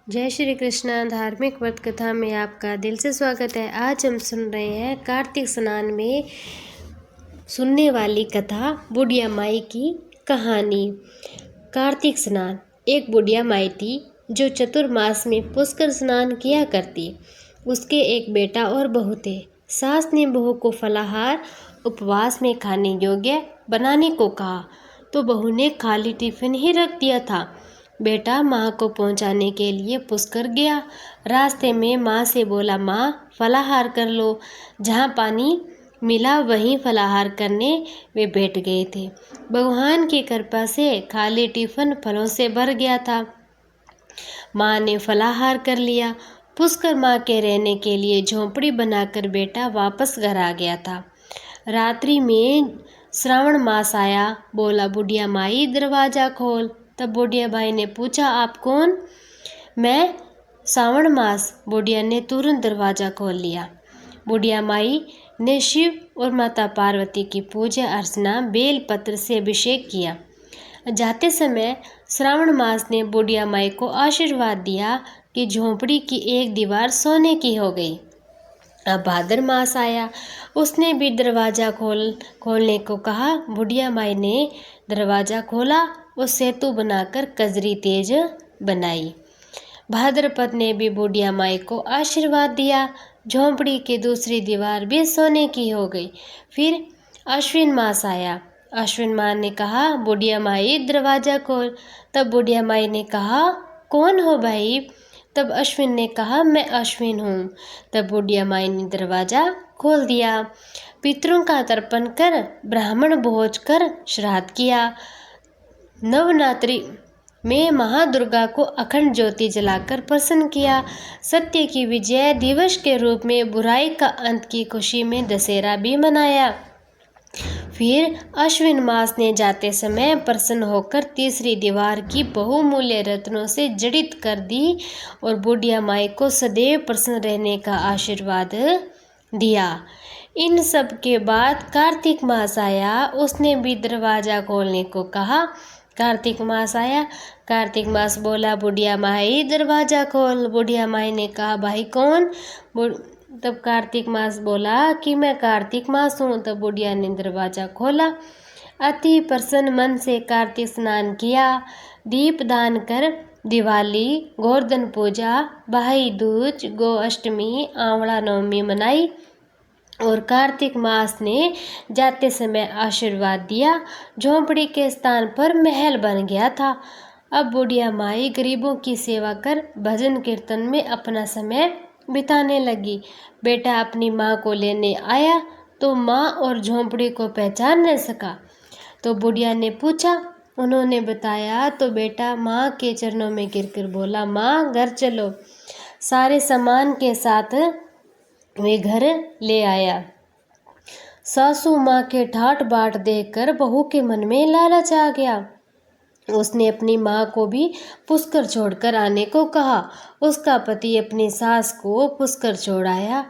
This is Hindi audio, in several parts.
जय श्री कृष्ण। धार्मिक व्रत कथा में आपका दिल से स्वागत है। आज हम सुन रहे हैं कार्तिक स्नान में सुनने वाली कथा बुढ़िया माई की कहानी। कार्तिक स्नान। एक बुढ़िया माई थी जो चतुर्मास में पुष्कर स्नान किया करती। उसके एक बेटा और बहू थे। सास ने बहू को फलाहार उपवास में खाने योग्य बनाने को कहा तो बहू ने खाली टिफिन ही रख दिया था। बेटा माँ को पहुँचाने के लिए पुष्कर गया। रास्ते में माँ से बोला, माँ फलाहार कर लो। जहाँ पानी मिला वहीं फलाहार करने वे बैठ गए थे। भगवान की कृपा से खाली टिफिन फलों से भर गया था। माँ ने फलाहार कर लिया। पुष्कर माँ के रहने के लिए झोंपड़ी बनाकर बेटा वापस घर आ गया था। रात्रि में श्रावण मास आया। बोला, बुढ़िया माई दरवाज़ा खोल। तब बुढ़िया भाई ने पूछा, आप कौन? मैं श्रावण मास। बुढ़िया ने तुरंत दरवाज़ा खोल लिया। बुढ़िया माई ने शिव और माता पार्वती की पूजा अर्चना बेल पत्र से अभिषेक किया। जाते समय श्रावण मास ने बुढ़िया माई को आशीर्वाद दिया कि झोंपड़ी की एक दीवार सोने की हो गई। अब भाद्र मास आया। उसने भी दरवाज़ा खोलने को कहा। बुढ़िया माई ने दरवाज़ा खोला और सेतु बनाकर कजरी तेज बनाई। भाद्रपद ने भी बुढ़िया माई को आशीर्वाद दिया। झोंपड़ी की दूसरी दीवार भी सोने की हो गई। फिर अश्विन मास आया। अश्विन माँ ने कहा, बुढ़िया माई दरवाज़ा खोल। तब बुढ़िया माई ने कहा, कौन हो भाई? तब अश्विन ने कहा, मैं अश्विन हूँ। तब बुढ़िया माई ने दरवाज़ा खोल दिया। पितरों का तर्पण कर ब्राह्मण भोज कर श्राद्ध किया। नवरात्रि में महादुर्गा को अखंड ज्योति जलाकर प्रसन्न किया। सत्य की विजय दिवस के रूप में बुराई का अंत की खुशी में दशहरा भी मनाया। फिर अश्विन मास ने जाते समय प्रसन्न होकर तीसरी दीवार की बहुमूल्य रत्नों से जड़ित कर दी और बुढ़िया माई को सदैव प्रसन्न रहने का आशीर्वाद दिया। इन सब के बाद कार्तिक मास आया। उसने भी दरवाज़ा खोलने को कहा। कार्तिक मास आया। कार्तिक मास बोला, बुढ़िया माई दरवाज़ा खोल। बुढ़िया माई ने कहा, भाई कौन? तब कार्तिक मास बोला कि मैं कार्तिक मास हूँ। तब बुढ़िया ने दरवाज़ा खोला। अति प्रसन्न मन से कार्तिक स्नान किया। दीप दान कर दिवाली, गोवर्धन पूजा, भाई दूज, गो अष्टमी, आंवला नवमी मनाई और कार्तिक मास ने जाते समय आशीर्वाद दिया। झोंपड़ी के स्थान पर महल बन गया था। अब बुढ़िया माई गरीबों की सेवा कर भजन कीर्तन में अपना समय बिताने लगी। बेटा अपनी माँ को लेने आया तो माँ और झोंपड़ी को पहचान न सका। तो बुढ़िया ने पूछा। उन्होंने बताया तो बेटा माँ के चरणों में गिरकर बोला, माँ घर चलो। सारे सामान के साथ वे घर ले आया। सासू माँ के ठाट बाट देखकर बहू के मन में लालच आ गया। उसने अपनी माँ को भी पुष्कर छोड़कर आने को कहा। उसका पति अपनी सास को पुष्कर छोड़ाया,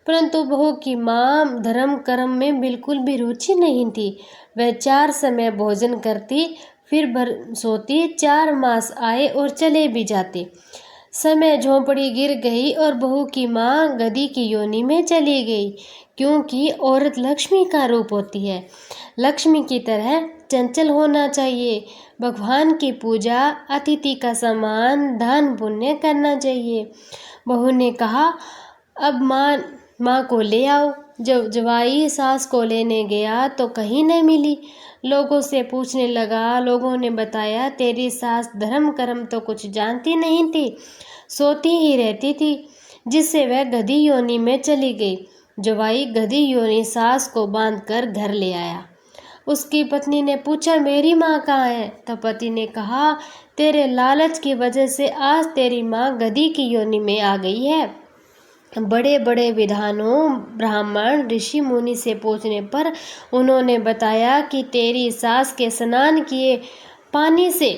परंतु बहू की माँ धर्म कर्म में बिल्कुल भी रुचि नहीं थी। वह 4 समय भोजन करती, फिर भर सोती। 4 मास आए और चले भी जाते। समय झोंपड़ी गिर गई और बहू की माँ गधी की योनि में चली गई, क्योंकि औरत लक्ष्मी का रूप होती है। लक्ष्मी की तरह चंचल होना चाहिए। भगवान की पूजा, अतिथि का सम्मान, दान पुण्य करना चाहिए। बहू ने कहा, अब माँ को ले आओ। जब जवाई सास को लेने गया तो कहीं न मिली। लोगों से पूछने लगा। लोगों ने बताया, तेरी सास धर्म कर्म तो कुछ जानती नहीं थी, सोती ही रहती थी, जिससे वह गधी योनि में चली गई। जवाई गधी योनि सास को बांधकर घर ले आया। उसकी पत्नी ने पूछा, मेरी माँ कहाँ है? तब पति ने कहा, तेरे लालच की वजह से आज तेरी माँ गधी की योनि में आ गई है। बड़े बड़े विद्वानों, ब्राह्मण, ऋषि मुनि से पूछने पर उन्होंने बताया कि तेरी सास के स्नान किए पानी से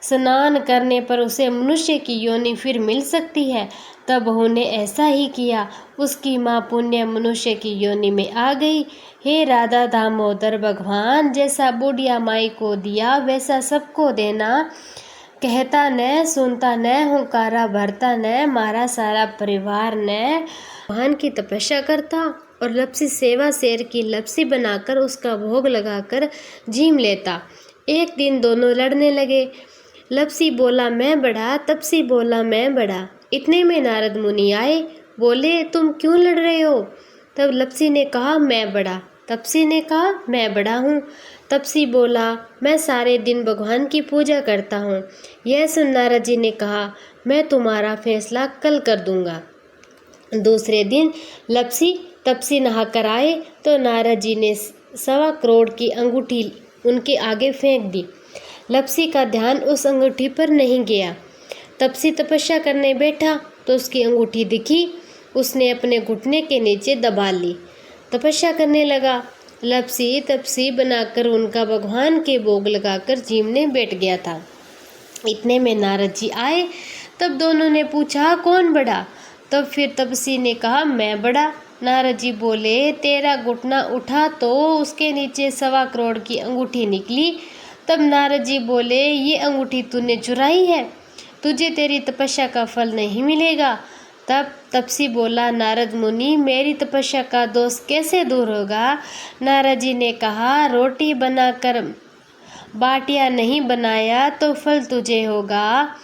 स्नान करने पर उसे मनुष्य की योनि फिर मिल सकती है। तब उन्होंने ऐसा ही किया। उसकी माँ पुण्य मनुष्य की योनि में आ गई। हे राधा दामोदर भगवान, जैसा बुढ़िया माई को दिया वैसा सबको देना। कहता न सुनता न हुंकारा भरता न मारा सारा परिवार न। भगवान की तपस्या करता और लपसी सेवा शेर की लपसी बनाकर उसका भोग लगाकर जीम लेता। एक दिन दोनों लड़ने लगे। लपसी बोला मैं बड़ा, तपसी बोला मैं बड़ा। इतने में नारद मुनि आए, बोले तुम क्यों लड़ रहे हो? तब लपसी ने कहा मैं बड़ा। तपसी ने कहा मैं बड़ा हूँ। तपसी बोला मैं सारे दिन भगवान की पूजा करता हूँ। यह सुन नारद जी ने कहा मैं तुम्हारा फैसला कल कर दूंगा। दूसरे दिन लपसी तपसी नहाकर आए तो नारद जी ने 1.25 करोड़ की अंगूठी उनके आगे फेंक दी। लपसी का ध्यान उस अंगूठी पर नहीं गया। तपसी तपस्या करने बैठा तो उसकी अंगूठी दिखी। उसने अपने घुटने के नीचे दबा ली, तपस्या करने लगा। लपसी तपसी बनाकर उनका भगवान के भोग लगाकर जीमने बैठ गया था। इतने में नारद जी आए। तब दोनों ने पूछा कौन बड़ा? तब फिर तपसी ने कहा मैं बड़ा। नारद जी बोले तेरा घुटना उठा तो उसके नीचे 1.25 करोड़ की अंगूठी निकली। तब नारद जी बोले ये अंगूठी तूने चुराई है, तुझे तेरी तपस्या का फल नहीं मिलेगा। तब तपसी बोला नारद मुनि मेरी तपस्या का दोष कैसे दूर होगा? नारद जी ने कहा रोटी बनाकर बाटिया नहीं बनाया तो फल तुझे होगा।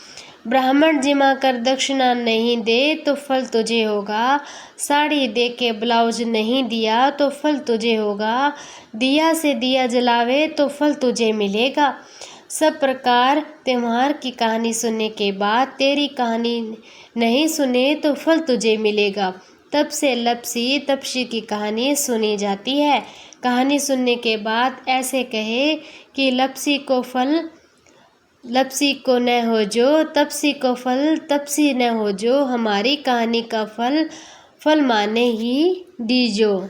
ब्राह्मण जिमा कर दक्षिणा नहीं दे तो फल तुझे होगा। साड़ी दे के ब्लाउज नहीं दिया तो फल तुझे होगा। दिया से दिया जलावे तो फल तुझे मिलेगा। सब प्रकार त्योहार की कहानी सुनने के बाद तेरी कहानी नहीं सुने तो फल तुझे मिलेगा। तब से लपसी तपसी की कहानी सुनी जाती है। कहानी सुनने के बाद ऐसे कहे कि लपसी को न हो जो, तपसी को फल तपसी न हो जो। हमारी कहानी का फल माने ही दीजो।